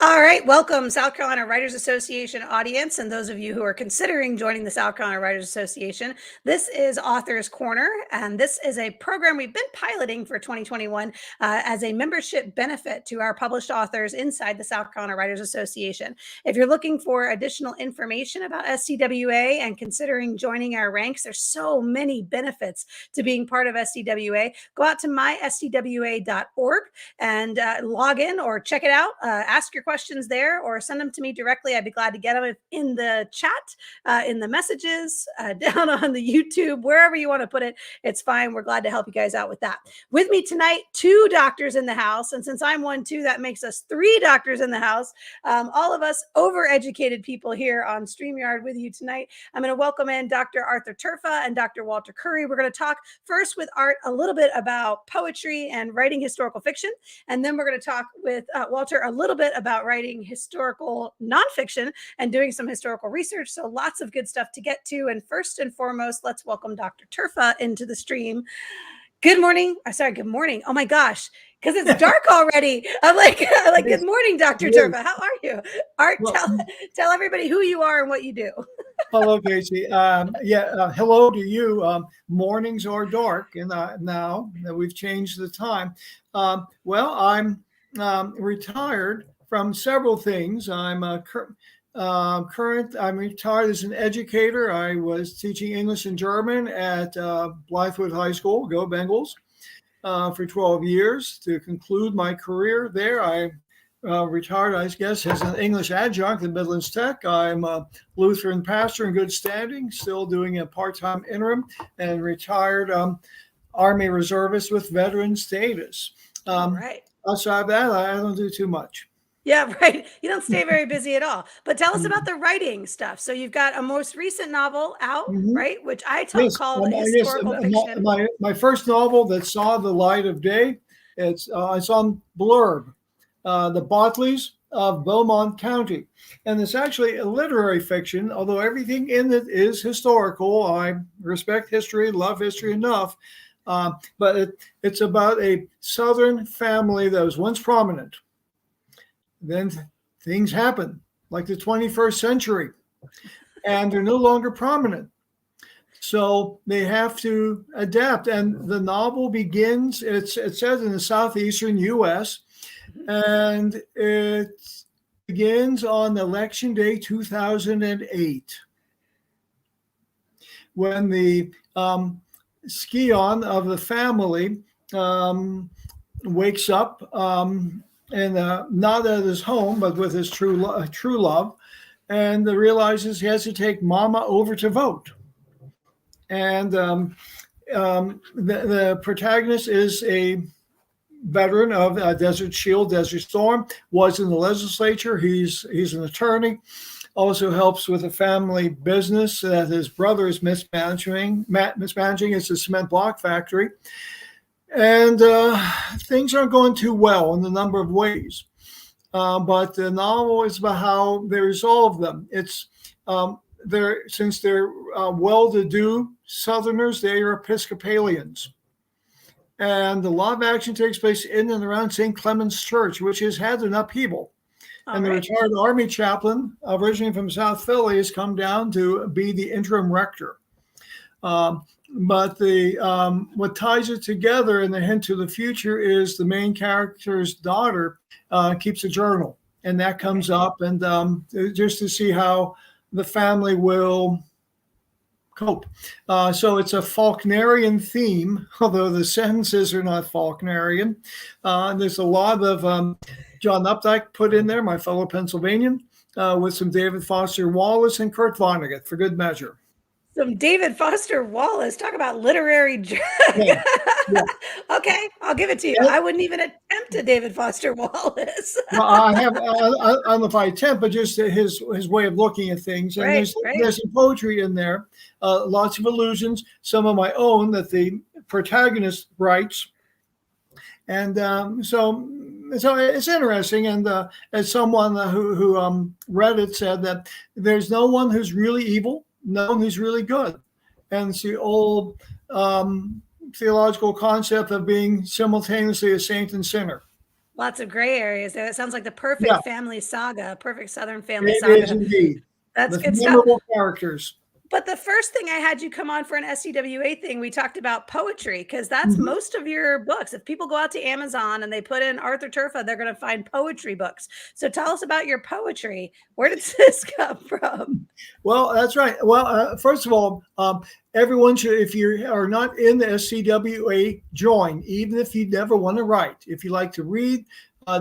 All right, welcome South Carolina Writers Association audience and those of you who are considering joining the South Carolina Writers Association. This is Authors Corner, and this is a program we've been piloting for 2021 as a membership benefit to our published authors inside the South Carolina Writers Association. If you're looking for additional information about SCWA and considering joining our ranks, there's so many benefits to being part of SCWA. Go out to myscwa.org and log in or check it out. Ask your questions there or send them to me directly. I'd be glad to get them in the chat, in the messages, down on the YouTube, wherever you want to put it. It's fine. We're glad to help you guys out with that. With me tonight, 2 doctors in the house. And since I'm 1 too, that makes us 3 doctors in the house. All of us overeducated people here on StreamYard with you tonight. I'm going to welcome in Dr. Arthur Turfa and Dr. Walter Curry. We're going to talk first with Art a little bit about poetry and writing historical fiction. And then we're going to talk with Walter a little bit about writing historical nonfiction and doing some historical research. So lots of good stuff to get to. And first and foremost, let's welcome Dr. Turfa into the stream. Good morning. Good morning. Oh my gosh, because it's dark already. I'm like, good morning, Dr. Turfa. How are you? Art, well, tell everybody who you are and what you do. Hello, Casey. Hello to you. Mornings are dark, and now that we've changed the time. I'm retired from several things. I'm retired as an educator. I was teaching English and German at Blythewood High School, go Bengals, for 12 years. To conclude my career there, I retired, I guess, as an English adjunct at Midlands Tech. I'm a Lutheran pastor in good standing, still doing a part-time interim, and retired Army reservist with veteran status. Right. Outside of that, I don't do too much. Yeah, right. You don't stay very busy at all. But tell us about the writing stuff. So you've got a most recent novel out, right? Which I called historical fiction. My first novel that saw the light of day, it's on Blurb, The Barclays of Beaumont County. And it's actually a literary fiction, although everything in it is historical. I respect history, love history enough. But it's about a Southern family that was once prominent. Then things happen, like the 21st century, and they're no longer prominent. So they have to adapt. And the novel begins, it's set in the southeastern U.S., and it begins on Election Day 2008, when the scion of the family wakes up and not at his home, but with his true love, and realizes he has to take Mama over to vote. And the protagonist is a veteran of Desert Shield, Desert Storm, was in the legislature. He's an attorney. Also helps with a family business that his brother is mismanaging. It's a cement block factory. And things aren't going too well in a number of ways. But the novel is about how they resolve them. It's since they're well-to-do Southerners, they are Episcopalians. And a lot of action takes place in and around St. Clement's Church, which has had an upheaval. The retired Army chaplain, originally from South Philly, has come down to be the interim rector. But what ties it together and the hint to the future is the main character's daughter keeps a journal, and that comes up, and just to see how the family will cope. So it's a Faulknerian theme, although the sentences are not Faulknerian. There's a lot of John Updike put in there, my fellow Pennsylvanian, with some David Foster Wallace and Kurt Vonnegut for good measure. Some David Foster Wallace. Talk about literary. Yeah. Okay, I'll give it to you. I wouldn't even attempt a David Foster Wallace. Well, I don't know if I attempt, but just his way of looking at things. And there's some poetry in there, lots of allusions, some of my own that the protagonist writes. And so it's interesting. And as someone who read it said that there's no one who's really evil, no one who's really good. And it's the old theological concept of being simultaneously a saint and sinner. Lots of gray areas there. That sounds like the Yeah, perfect family saga, perfect Southern family it is saga. indeed, That's with good stuff. memorable characters. But the first thing I had you come on for an SCWA thing, we talked about poetry because that's Mhm. most of your books. If people go out to Amazon and they put in Arthur Turfa, they're going to find poetry books. So tell us about your poetry. Where did this come from? Well, that's right. Well, first of all, everyone should, if you are not in the SCWA, join, even if you never want to write. If you like to read,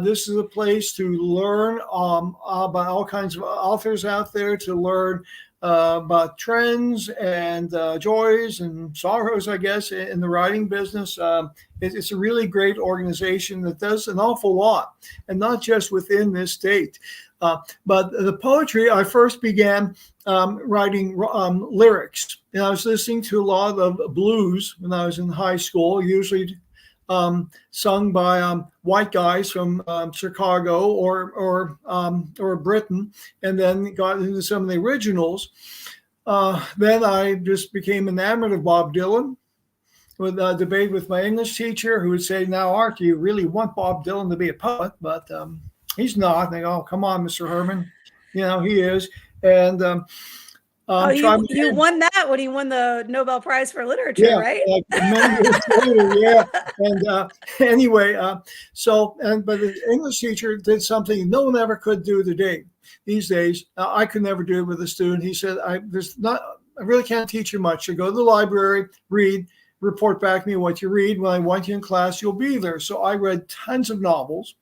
this is a place to learn about all kinds of authors out there, to learn about trends and joys and sorrows, I guess, in the writing business. It's a really great organization that does an awful lot, and not just within this state. But the poetry, I first began writing lyrics. And I was listening to a lot of blues when I was in high school, usually sung by white guys from Chicago or Britain, and then got into some of the originals. Then I just became enamored of Bob Dylan. With a debate with my English teacher, who would say, "Now, Art, do you really want Bob Dylan to be a poet?" But he's not. And they go, "Oh, come on, Mr. Herman, he is." And Oh, try my you hand. won that when he won the Nobel Prize for Literature, Yeah, right? like many years later, yeah. And anyway, but the English teacher did something no one ever could do today. These days, I could never do it with a student. He said, I really can't teach you much. So go to the library, read, report back to me what you read. When I want you in class, you'll be there." So I read tons of novels.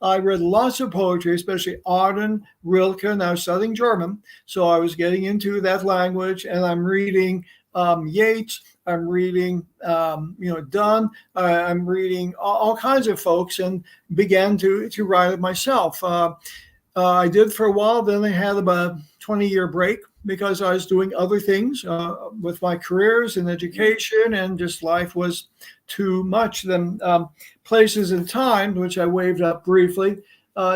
I read lots of poetry, especially Auden, Rilke, and I was studying German. So I was getting into that language, and I'm reading Yeats. I'm reading, Donne. I'm reading all kinds of folks, and began to write it myself. I did for a while. Then I had about a 20-year break because I was doing other things with my careers and education, and just life was too much. Then places and times, which I waved up briefly.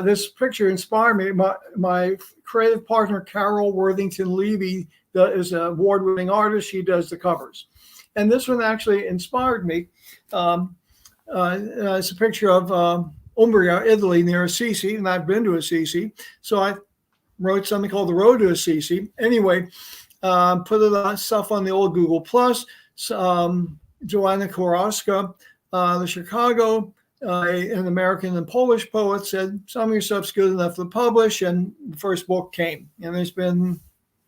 This picture inspired me. My creative partner, Carol Worthington Levy, is an award-winning artist. She does the covers. And this one actually inspired me. It's a picture of Umbria, Italy, near Assisi, and I've been to Assisi. So I wrote something called The Road to Assisi. Anyway, put stuff on the old Google Plus. Joanna Koroska, the Chicago, an American and Polish poet, said, "Some of your stuff's good enough to publish," and the first book came. And there's been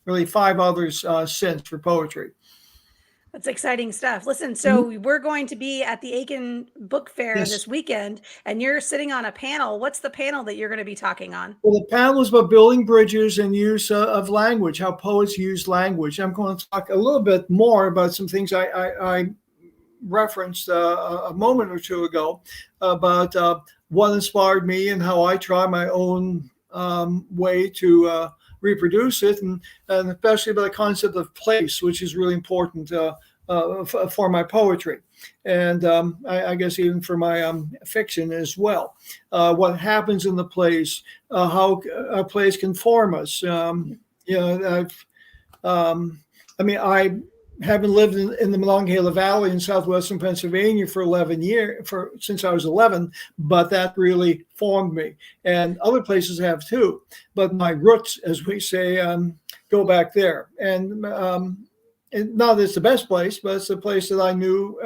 really 5 others since for poetry. That's exciting stuff. Listen, Mhm. so we're going to be at the Aiken Book Fair Yes. this weekend, and you're sitting on a panel. What's the panel that you're going to be talking on? Well, the panel is about building bridges and use of language, how poets use language. I'm going to talk a little bit more about some things I referenced a moment or two ago about what inspired me and how I try my own way to reproduce it, and especially about the concept of place, which is really important for my poetry, and I guess even for my fiction as well. What happens in the place, how a place can form us. I haven't lived in the Monongahela Valley in southwestern Pennsylvania for 11 years, since I was 11, but that really formed me. And other places have too. But my roots, as we say, go back there. And not that it's the best place, but it's a place that I knew.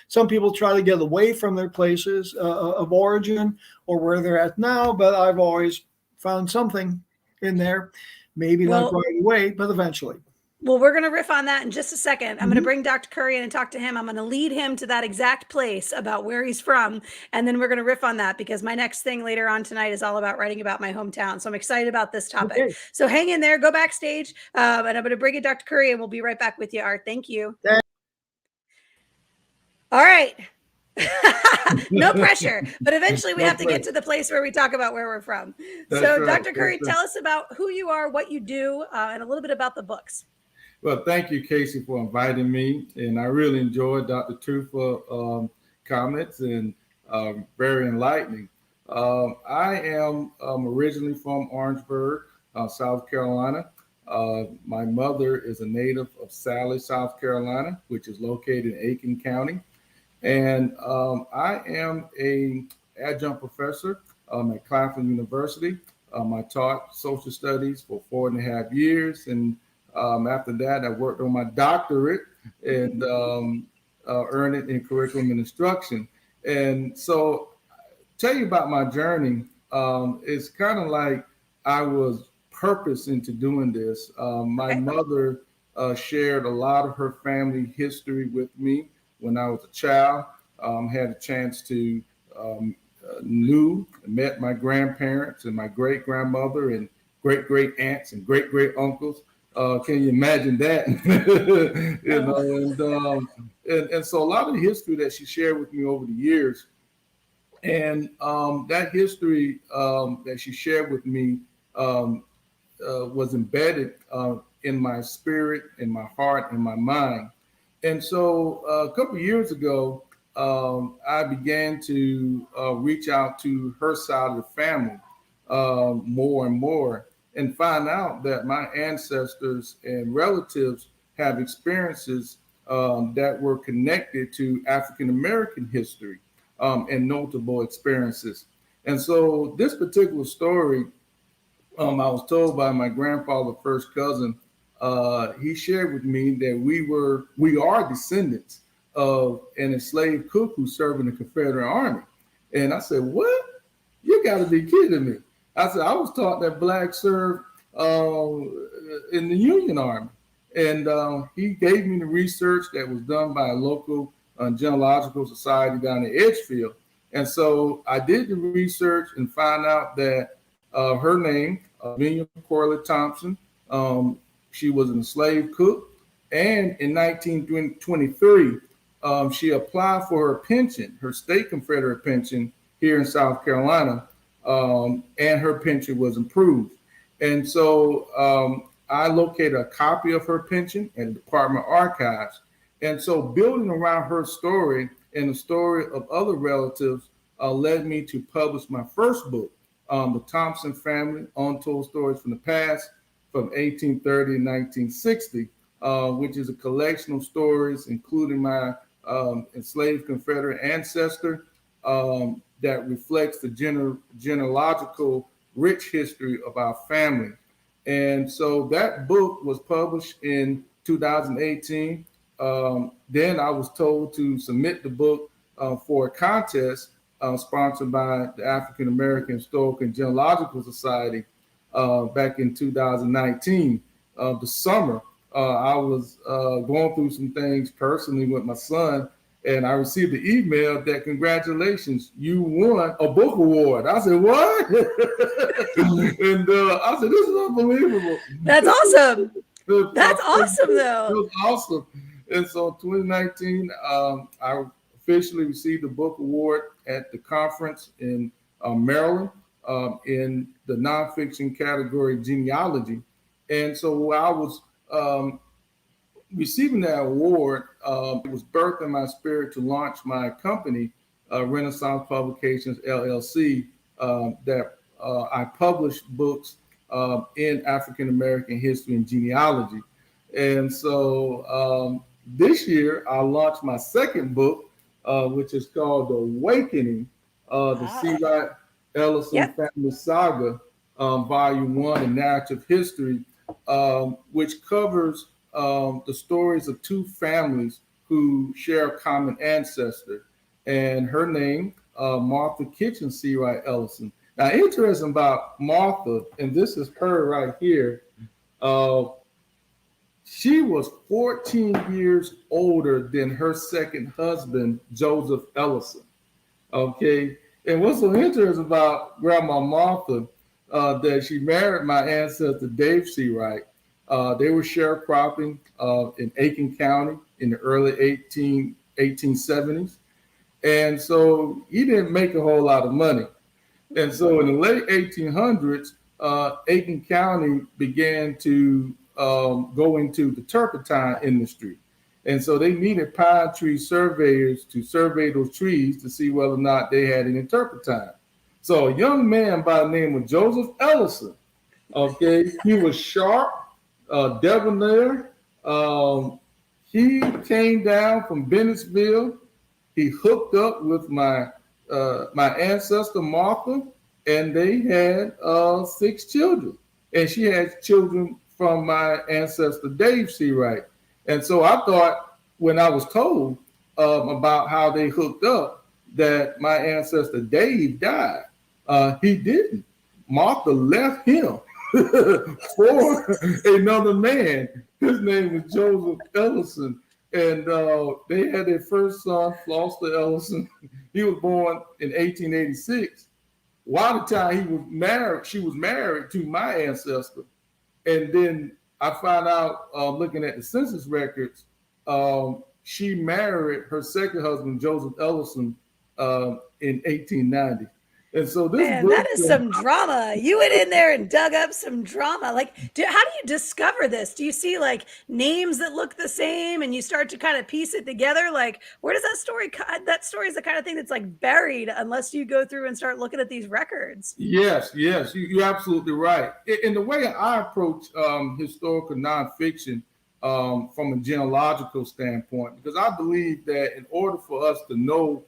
Some people try to get away from their places of origin or where they're at now, but I've always found something in there. Maybe not Well, right away, but eventually. we're going to riff on that in just a second. I'm going to Mhm. bring Dr. Curry in and talk to him. I'm going to lead him to that exact place about where he's from. And then we're going to riff on that because my next thing later on tonight is all about writing about my hometown. So I'm excited about this topic. Okay. So hang in there, go backstage, and I'm going to bring in Dr. Curry and we'll be right back with you, Art. Thank you. All right. No pressure, but eventually we No have to get pressure. to the place where we talk about where we're from. That's So, right. Dr. Curry, That's right. tell us about who you are, what you do, and a little bit about the books. Well, thank you, Casey, for inviting me. And I really enjoyed Dr. Turfa comments and very enlightening. I am originally from Orangeburg, South Carolina. My mother is a native of Sally, South Carolina, which is located in Aiken County. And I am a adjunct professor at Claflin University. I taught social studies for 4.5 years, and after that, I worked on my doctorate and earned it in curriculum and instruction. And so, tell you about my journey. It's kind of like I was purposed into doing this. My mother shared a lot of her family history with me when I was a child. Had a chance to met my grandparents and my great grandmother and great great aunts and great great uncles. Can you imagine that? And so a lot of the history that she shared with me over the years, and that history that she shared with me was embedded in my spirit, in my heart, in my mind. And so a couple of years ago, I began to reach out to her side of the family more and more, and find out that my ancestors and relatives have experiences that were connected to African American history and notable experiences. And so this particular story, I was told by my grandfather's first cousin. He shared with me that we are descendants of an enslaved cook who served in the Confederate Army. And I said, what? You got to be kidding me. I said, I was taught that blacks served in the Union Army. And he gave me the research that was done by a local genealogical society down in Edgefield. And so I did the research and found out that her name, Carla Thompson, she was an enslaved cook. And in 1923, she applied for her pension, her state Confederate pension here in South Carolina, and her pension was approved. And so I located a copy of her pension in the Department of Archives. And so building around her story and the story of other relatives led me to publish my first book, The Thompson Family, Untold Stories from the Past, from 1830 and 1960, which is a collection of stories, including my enslaved Confederate ancestor, that reflects the genealogical rich history of our family. And so that book was published in 2018. Then I was told to submit the book for a contest sponsored by the African American Historical and Genealogical Society back in 2019, the summer. I was going through some things personally with my son, and I received an email that congratulations, you won a book award. I said, what? And I said, this is unbelievable. That's awesome. That's awesome, though. It was awesome. And so in 2019, I officially received a book award at the conference in Maryland in the nonfiction category, genealogy. And so while I was receiving that award, it was birthed in my spirit to launch my company, Renaissance Publications, LLC, that I published books in African American history and genealogy. And so this year, I launched my second book, which is called The Awakening, the C. Wright Ellison Family Saga, Volume 1, a Narrative History, which covers the stories of two families who share a common ancestor. And her name, Martha Kitchen C. Wright Ellison. Now, interesting about Martha, and this is her right here. She was 14 years older than her second husband, Joseph Ellison. Okay. And what's so interesting about Grandma Martha, that she married my ancestor, Dave C. Wright. They were sharecropping in Aiken County in the early 1870s. And so he didn't make a whole lot of money. And so in the late 1800s, Aiken County began to go into the turpentine industry. And so they needed pine tree surveyors to survey those trees to see whether or not they had any turpentine. So a young man by the name of Joseph Ellison, okay, he was sharp, debonair. He came down from Bennettsville. He hooked up with my my ancestor Martha, and they had 6 children, and she had children from my ancestor Dave C. Wright. And so I thought, when I was told about how they hooked up, that my ancestor Dave died. He didn't. Martha left him for another man. His name was Joseph Ellison. And they had their first son, Foster Ellison. He was born in 1886. While the time he was married, she was married to my ancestor. And then I found out, looking at the census records, she married her second husband, Joseph Ellison, in 1890. And so this Man, that is some drama. You went in there and dug up some drama. Like, how do you discover this? Do you see like names that look the same and you start to kind of piece it together? Like, where does that story? That story is the kind of thing that's like buried unless you go through and start looking at these records. Yes, you're absolutely right. In the way I approach historical nonfiction from a genealogical standpoint, because I believe that in order for us to know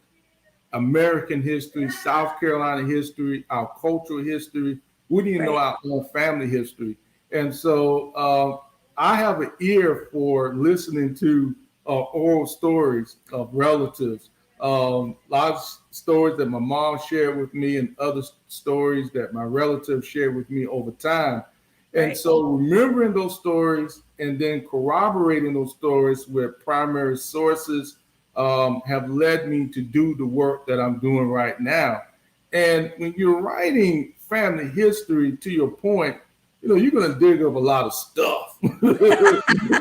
American history, South Carolina history, our cultural history, we need to know our own family history. And so I have an ear for listening to oral stories of relatives, a lot of stories that my mom shared with me and other stories that my relatives shared with me over time. And so remembering those stories and then corroborating those stories with primary sources have led me to do the work that I'm doing right now. And when you're writing family history, to your point, you're going to dig up a lot of stuff. There's a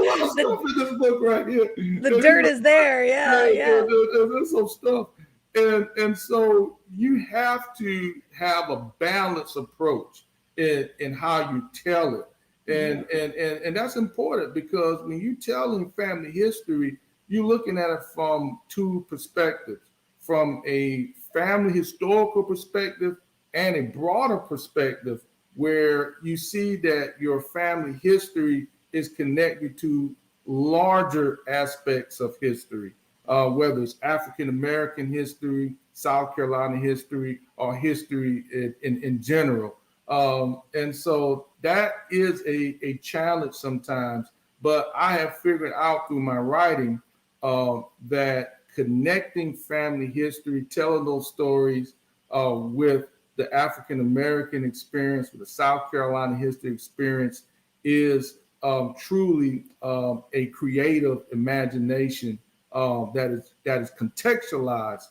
lot of stuff in this book right here. The dirt is there. Yeah. There's some stuff. And so you have to have a balanced approach in how you tell it. And that's important, because when you're telling family history, you're looking at it from 2 perspectives, from a family historical perspective and a broader perspective, where you see that your family history is connected to larger aspects of history, whether it's African American history, South Carolina history, or history in general. And so that is a challenge sometimes, but I have figured out through my writing that connecting family history, telling those stories with the African American experience, with the South Carolina history experience, is truly a creative imagination that is contextualized,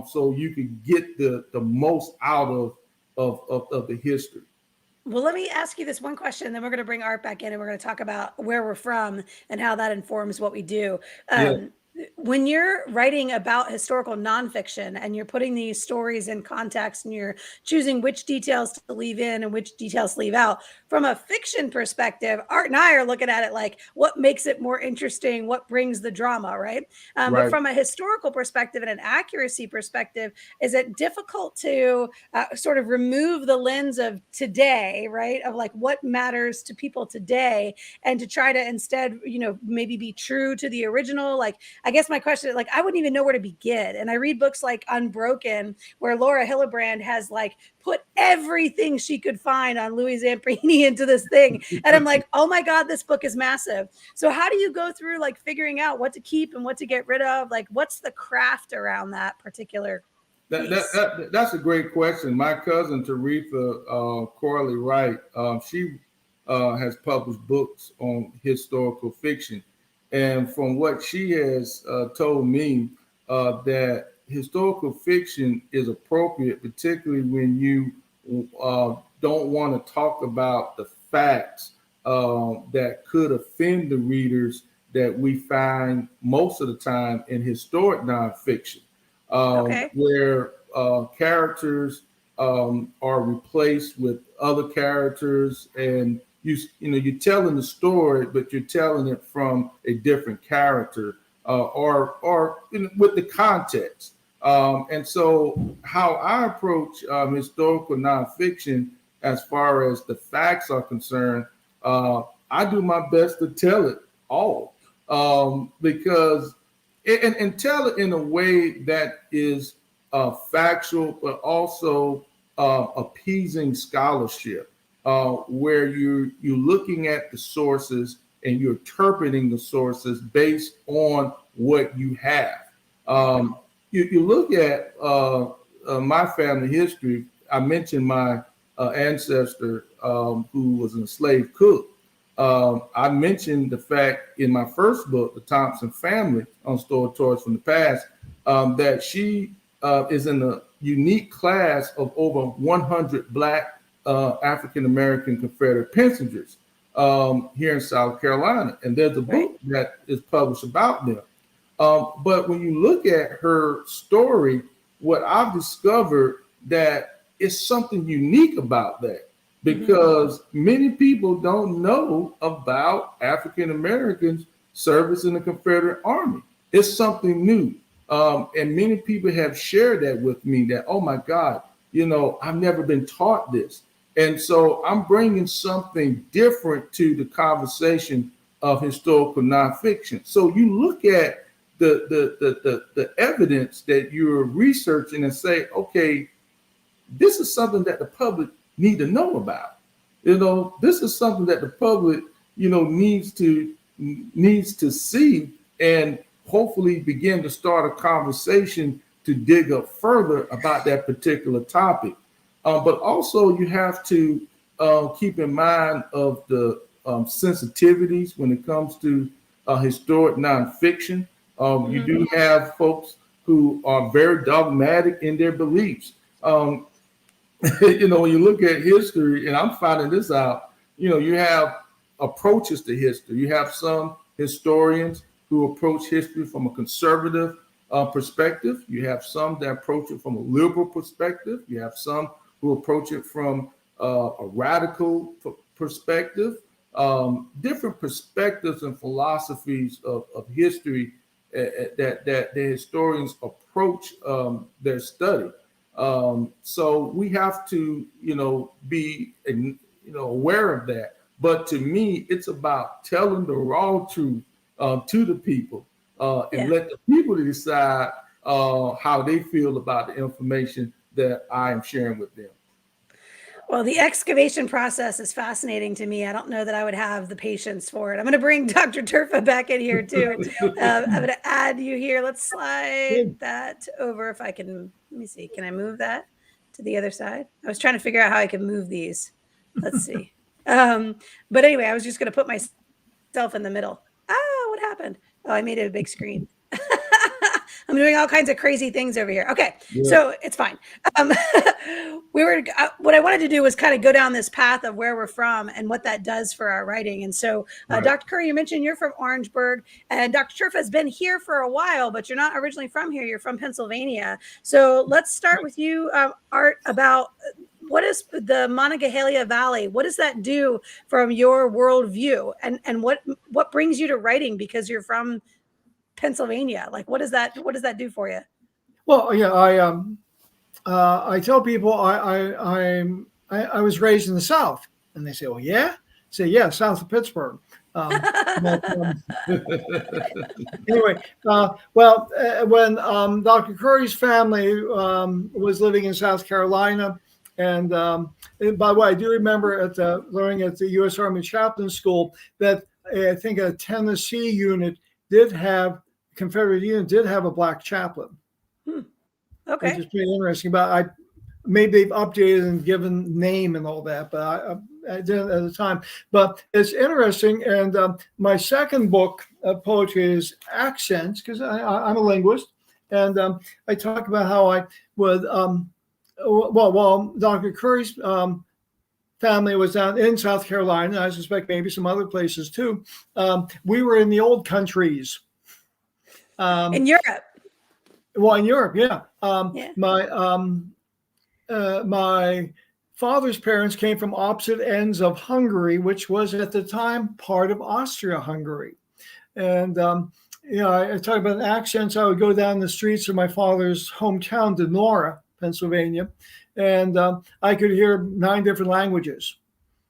so you can get the most out of the history. Well, let me ask you this one question, then we're going to bring Art back in and we're going to talk about where we're from and how that informs what we do. When you're writing about historical nonfiction and you're putting these stories in context and you're choosing which details to leave in and which details to leave out, from a fiction perspective, Art and I are looking at it like, what makes it more interesting? What brings the drama, right? But from a historical perspective and an accuracy perspective, is it difficult to sort of remove the lens of today, right? Of like what matters to people today, and to try to instead, maybe be true to the original? Like, I guess my question, like, I wouldn't even know where to begin. And I read books like Unbroken, where Laura Hillebrand has like put everything she could find on Louis Zamperini into this thing. And I'm like, oh my God, this book is massive. So how do you go through like figuring out what to keep and what to get rid of? Like, what's the craft around that particular piece? That's a great question. My cousin, Turfa Corley Wright, she has published books on historical fiction. And from what she has told me, that historical fiction is appropriate, particularly when you don't want to talk about the facts that could offend the readers that we find most of the time in historic nonfiction, where characters are replaced with other characters, and you're telling the story, but you're telling it from a different character, or with the context. And so how I approach historical nonfiction, as far as the facts are concerned, I do my best to tell it all, because and tell it in a way that is factual, but also appeasing scholarship, where you're looking at the sources and you're interpreting the sources based on what you have. You look at my family history. I mentioned my ancestor who was an enslaved cook. I mentioned the fact in my first book, The Thompson Family, Unstored Toys from the Past, that she is in a unique class of over 100 Black African-American Confederate passengers here in South Carolina. And there's a book that is published about them. But when you look at her story, what I've discovered that is something unique about that, because many people don't know about African Americans service in the Confederate Army. It's something new. And many people have shared that with me that, oh my God, I've never been taught this. And so I'm bringing something different to the conversation of historical nonfiction. So you look at the evidence that you're researching and say, okay, this is something that the public need to know about. This is something that the public, needs to see and hopefully begin to start a conversation to dig up further about that particular topic. But also you have to keep in mind of the sensitivities when it comes to historic nonfiction. You do have folks who are very dogmatic in their beliefs. When you look at history, and I'm finding this out, you have approaches to history. You have some historians who approach history from a conservative perspective. You have some that approach it from a liberal perspective. You have some who approach it from a radical perspective. Different perspectives and philosophies of history that the historians approach their study. So we have to, be, aware of that. But to me, it's about telling the raw truth to the people and let the people decide how they feel about the information that I am sharing with them. Well, the excavation process is fascinating to me. I don't know that I would have the patience for it. I'm going to bring Dr. Turfa back in here too. I'm going to add you here. Let's slide that over if I can. Let me see. Can I move that to the other side? I was trying to figure out how I could move these. Let's see. But anyway, I was just going to put myself in the middle. What happened? Oh, I made it a big screen. I'm doing all kinds of crazy things over here. Okay, so it's fine. What I wanted to do was kind of go down this path of where we're from and what that does for our writing. And so, Dr. Curry, you mentioned you're from Orangeburg, and Dr. Turfa has been here for a while, but you're not originally from here. You're from Pennsylvania. So let's start with you, Art, about what is the Monongahela Valley? What does that do from your worldview, and what brings you to writing because you're from Pennsylvania? Like, what does that do for you? Well, yeah, I tell people I was raised in the South, and they say, "Oh, yeah." I say, "Yeah, south of Pittsburgh." Anyway, when Dr. Curry's family was living in South Carolina, and by the way, I do remember learning at the U.S. Army Chaplain School that I think a Tennessee unit Confederate unit did have a Black chaplain. Okay. Which is pretty interesting. But maybe they've updated and given name and all that, but I didn't at the time. But it's interesting. And my second book of poetry is Accents, because I'm a linguist. And I talk about how I would, while Dr. Curry's family was down in South Carolina, I suspect maybe some other places too, we were in the old countries. In Europe. Well, in Europe, yeah. My father's parents came from opposite ends of Hungary, which was at the time part of Austria-Hungary. And, I talk about accents. I would go down the streets of my father's hometown, Denora, Pennsylvania, and I could hear 9 different languages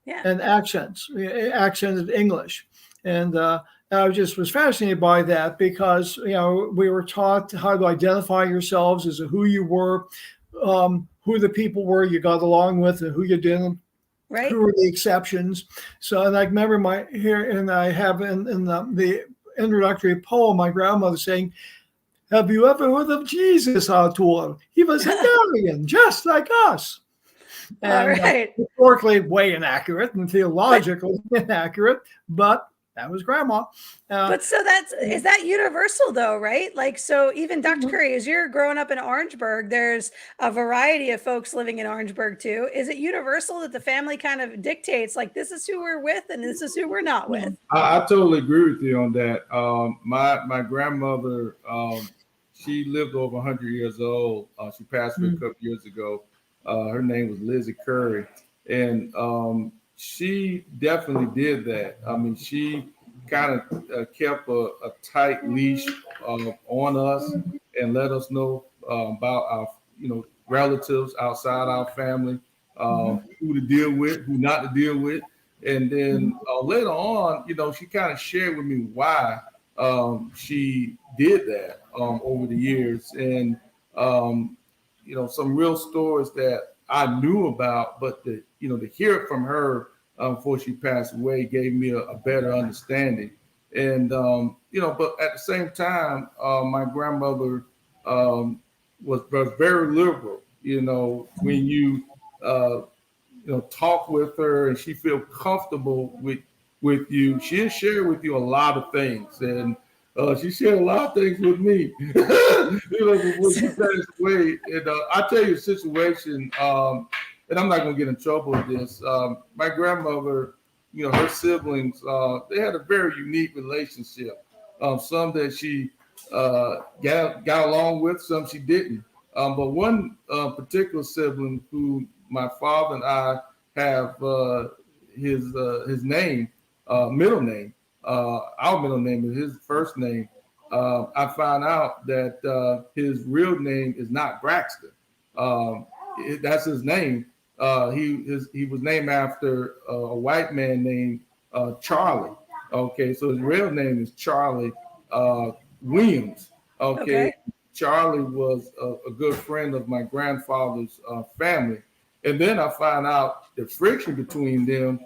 and accents, accented English. And I just was fascinated by that because, we were taught how to identify yourselves as who you were, who the people were you got along with, and who you didn't. Right. Who were the exceptions? So, and I remember I have in the introductory poem, my grandmother saying, "Have you ever heard of Jesus, Arthur? He was Hungarian, just like us." All And right. historically, way inaccurate and theologically inaccurate, but that was grandma. But so is that universal though, right? Like, so even Dr. Curry, as you're growing up in Orangeburg, there's a variety of folks living in Orangeburg too. Is it universal that the family kind of dictates, like, this is who we're with and this is who we're not with? I totally agree with you on that. My grandmother, she lived over 100 years old. She passed away a couple years ago. Her name was Lizzie Curry, and she definitely did that. I mean, she kind of kept a tight leash on us and let us know about our, relatives outside our family, who to deal with, who not to deal with. And then later on, she kind of shared with me why she did that over the years. And, some real stories that I knew about, but to hear it from her before she passed away gave me a better understanding. And, but at the same time, my grandmother was very liberal. When you, talk with her and she feel comfortable with you, she'll share with you a lot of things. And she shared a lot of things with me, before she passed away. And I'll tell you a situation, and I'm not going to get in trouble with this. My grandmother, her siblings, they had a very unique relationship. Some that she got along with, some she didn't. But one particular sibling who my father and I have his name, middle name. Our middle name is his first name. I found out that his real name is not Braxton. That's his name. He was named after a white man named Charlie. Okay, so his real name is Charlie Williams. Okay. Charlie was a good friend of my grandfather's family. And then I found out the friction between them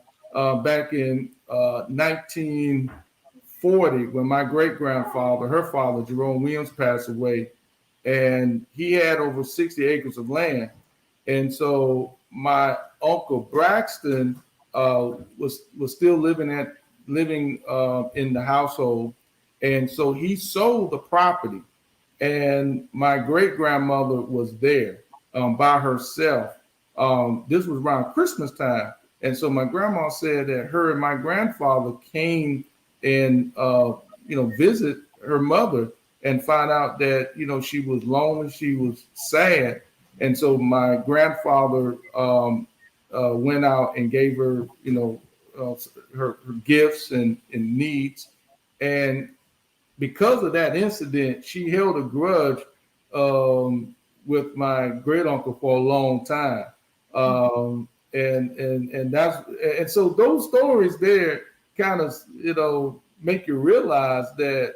back in 1940, when my great-grandfather, her father, Jerome Williams, passed away, and he had over 60 acres of land. And so my uncle Braxton was still living in the household. And so he sold the property. And my great-grandmother was there by herself. This was around Christmas time. And so my grandma said that her and my grandfather came and, visit her mother and find out that, she was lonely, she was sad. And so my grandfather went out and gave her, her gifts and needs. And because of that incident, she held a grudge with my great uncle for a long time. And so those stories there kind of, make you realize that,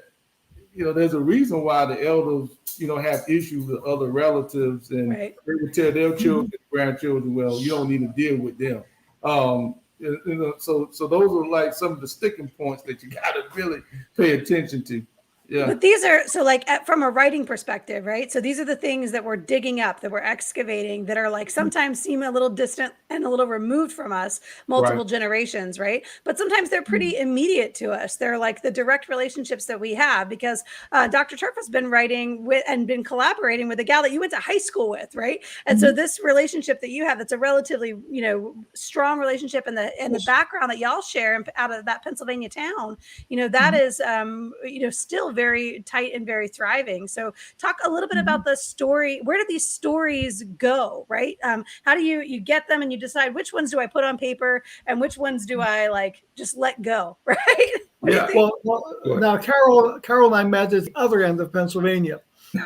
there's a reason why the elders, have issues with other relatives, and They would tell their children, grandchildren, well, you don't need to deal with them. So those are like some of the sticking points that you got to really pay attention to. Yeah. But these are, so like from a writing perspective, right? So these are the things that we're digging up, that we're excavating, that are like sometimes seem a little distant and a little removed from us, multiple generations, right? But sometimes they're pretty immediate to us. They're like the direct relationships that we have, because Dr. Turfa's been writing with and been collaborating with a gal that you went to high school with, right? And so this relationship that you have, that's a relatively, strong relationship, and the background that y'all share out of that Pennsylvania town, that is, still very tight and very thriving. So talk a little bit about the story. Where do these stories go, right? How do you get them and you decide which ones do I put on paper and which ones do I just let go, right? Yeah. Well, now Carol and I met at the other end of Pennsylvania.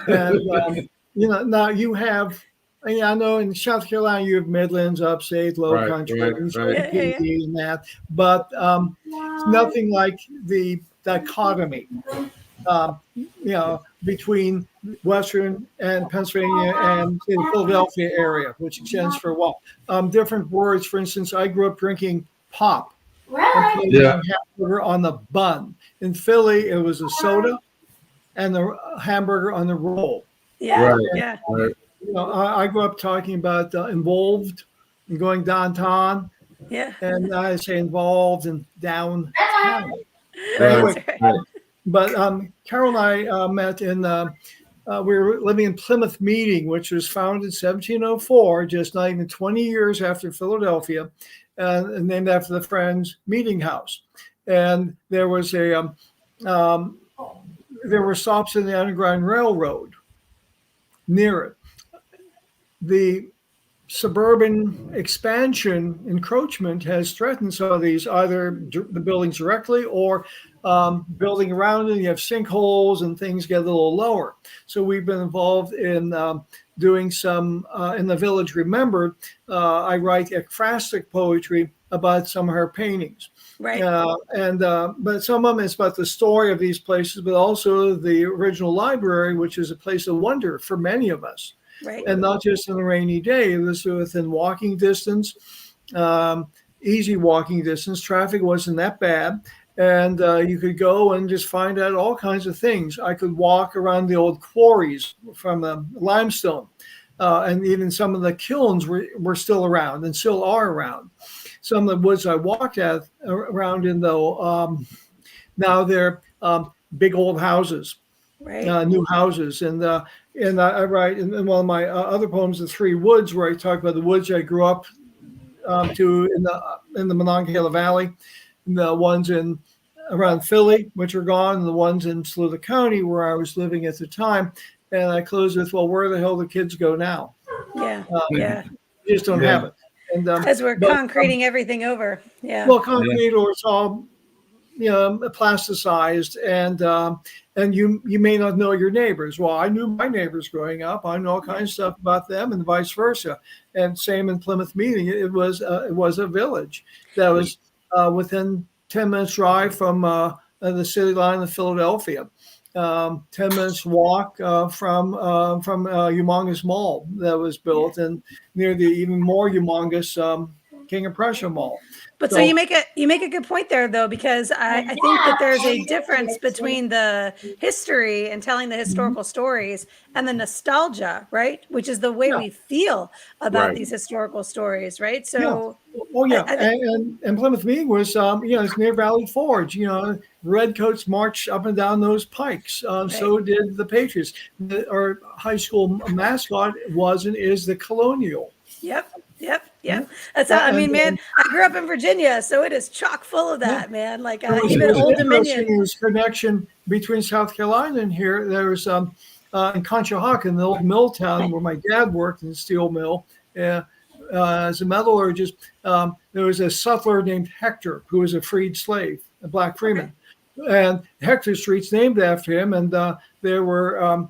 And, now you have, I know in South Carolina, you have Midlands, Upstate, Low Country, and that. But nothing like the dichotomy, between Western and Pennsylvania and the Philadelphia area, which extends for a while. Different words. For instance, I grew up drinking pop and putting hamburger on the bun. In Philly, it was a soda and the hamburger on the roll. Yeah, Right. yeah. Right. I grew up talking about involved and going downtown, Yeah. and I say involved and downtown. Right. That's right. Right. But Carol and I met in, we were living in Plymouth Meeting, which was founded in 1704, just not even 20 years after Philadelphia, and named after the Friends Meeting House. And there was there were stops in the Underground Railroad near it. The suburban expansion encroachment has threatened some of these, either the buildings directly or building around it. You have sinkholes and things get a little lower. So we've been involved in doing some in the Village Remembered. I write ekphrastic poetry about some of her paintings. Right. But some of them is about the story of these places, but also the original library, which is a place of wonder for many of us. Right. And not just on a rainy day. It was within walking distance, easy walking distance. Traffic wasn't that bad. And you could go and just find out all kinds of things. I could walk around the old quarries from the limestone. And even some of the kilns were still around and still are around. Some of the woods I walked around in, though, now they're big old houses. Right. New houses. And I write in one of my other poems, The Three Woods, where I talk about the woods I grew up to in the Monongahela Valley, and the ones around Philly, which are gone, and the ones in Saluda County, where I was living at the time. And I close with, well, where the hell do kids go now? Yeah. You just don't have it. And Because we're concreting everything over. Yeah. Well, concrete, or it's all plasticized, and you may not know your neighbors. Well, I knew my neighbors growing up. I know all kinds of stuff about them, and vice versa. And same in Plymouth Meeting. It was a village that was within 10 minutes drive from the city line of Philadelphia. 10 minutes walk from humongous mall that was built, and near the even more humongous King of Prussia Mall. But so you make a good point there, though, because I think that there's a difference between the history and telling the historical stories and the nostalgia, right? Which is the way we feel about these historical stories, right? So, and Plymouth Meeting was, it's near Valley Forge. Redcoats marched up and down those pikes. So did the Patriots. Our high school mascot was and is the Colonial. Yep. That's how, I mean, man, I grew up in Virginia, so it is chock full of that, man. Like even Old Dominion. There's connection between South Carolina and here. There was in Conshohocken, the old mill town where my dad worked in the steel mill as a metallurgist. There was a sutler named Hector who was a freed slave, a black freeman, and Hector Street's named after him. And there were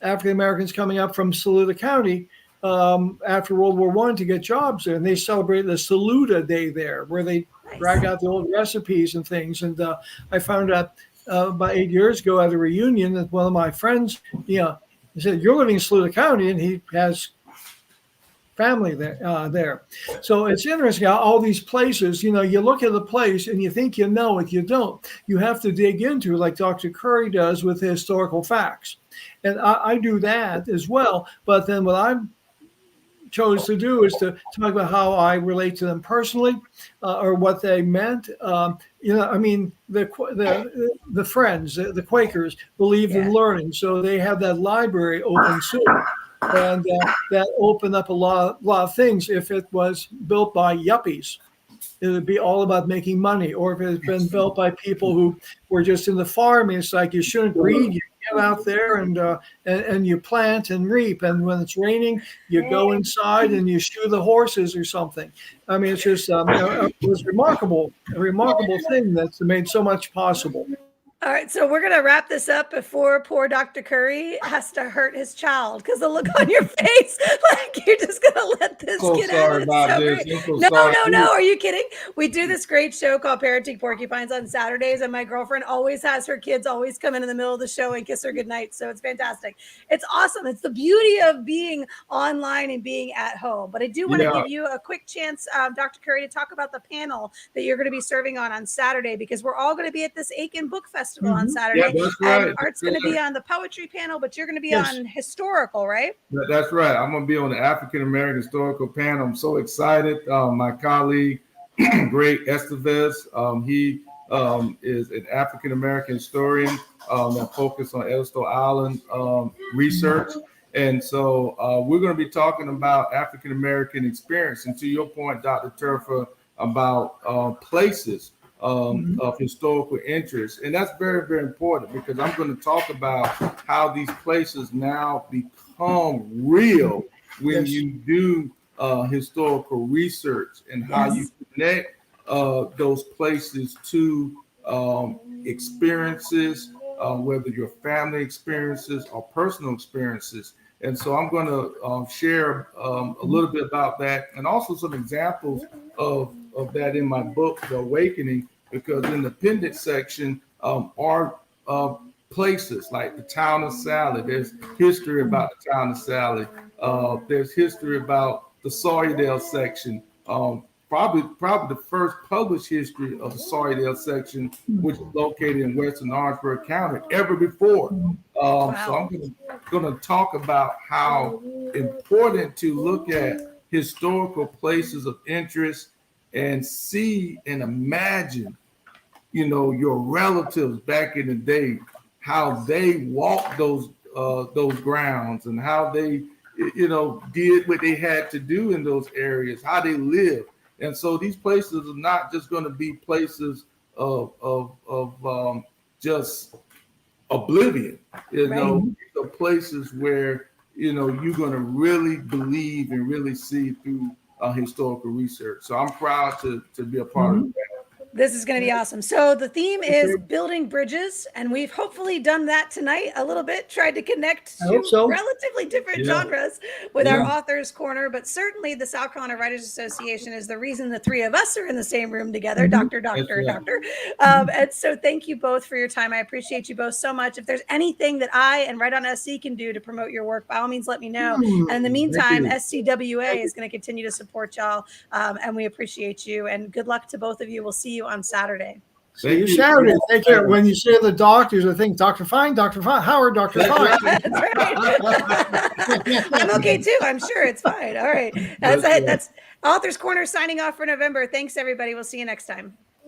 African Americans coming up from Saluda County after World War I to get jobs there, and they celebrated the Saluda Day there, where they drag out the old recipes and things. And I found out about 8 years ago at a reunion that one of my friends, he said, "You're living in Saluda County," and he has family there. So it's interesting how all these places, you look at the place and you think you know it, you don't. You have to dig into it, like Dr. Curry does with the historical facts. And I do that as well. But then what I chose to do is to talk about how I relate to them personally, or what they meant. The Friends, the Quakers, believed in learning, so they had that library open soon, and that opened up a lot of things. If it was built by yuppies, it would be all about making money. Or if it had been built by people who were just in the farming, it's like you shouldn't read. You get out there and you plant and reap. And when it's raining, you go inside and you shoe the horses or something. I mean, it's just it was a remarkable thing that's made so much possible. All right, so we're going to wrap this up before poor Dr. Curry has to hurt his child, because the look on your face, like you're just going to let this So get out. sorry It's about so this. great. I'm so No, sorry. no, no. Are you kidding? We do this great show called Parenting Porcupines on Saturdays, and my girlfriend always has her kids always come in the middle of the show and kiss her goodnight. So it's fantastic. It's awesome. It's the beauty of being online and being at home. But I do want to Yeah. give you a quick chance, Dr. Curry, to talk about the panel that you're going to be serving on Saturday, because we're all going to be at this Aiken Book Festival on Saturday. Yeah, that's right. And Art's going to be on the poetry panel, but you're going to be Yes. on historical, right? That's right. I'm going to be on the African American Historical Panel. I'm so excited. My colleague, Greg Estevez, he is an African American historian that focuses on Edisto Island research. And so we're going to be talking about African American experience. And to your point, Dr. Turfa, about places of historical interest. And that's very, very important, because I'm going to talk about how these places now become real when you do historical research, and how you connect those places to experiences, whether your family experiences or personal experiences. And so I'm going to share a little bit about that, and also some examples of that in my book, The Awakening, because in the appendix section are places like the town of Sally. There's history about the town of Sally. There's history about the Sawyerdale section. Probably the first published history of the Sawyerdale section, which is located in western Orangeburg County, ever before. So I'm going to talk about how important to look at historical places of interest and see and imagine, your relatives back in the day, how they walked those grounds, and how they, did what they had to do in those areas, how they lived. And so these places are not just going to be places of just oblivion. These are places where you're going to really believe and really see through historical research. So I'm proud to be a part of that. This is going to be awesome. So the theme is building bridges, and we've hopefully done that tonight a little bit, tried to connect to relatively different genres with our Authors Corner, but certainly the South Carolina Writers Association is the reason the three of us are in the same room together, Doctor. And so thank you both for your time. I appreciate you both so much. If there's anything that I and Right on SC can do to promote your work, by all means, let me know. And in the meantime, SCWA is going to continue to support y'all, and we appreciate you, and good luck to both of you. We'll see you on Saturday. See you Saturday. Take care. When you say the doctors, I think Dr. Fine, Howard, Dr. Fine. That's right. I'm okay too. I'm sure it's fine. All right. That's Authors Corner signing off for November. Thanks, everybody. We'll see you next time.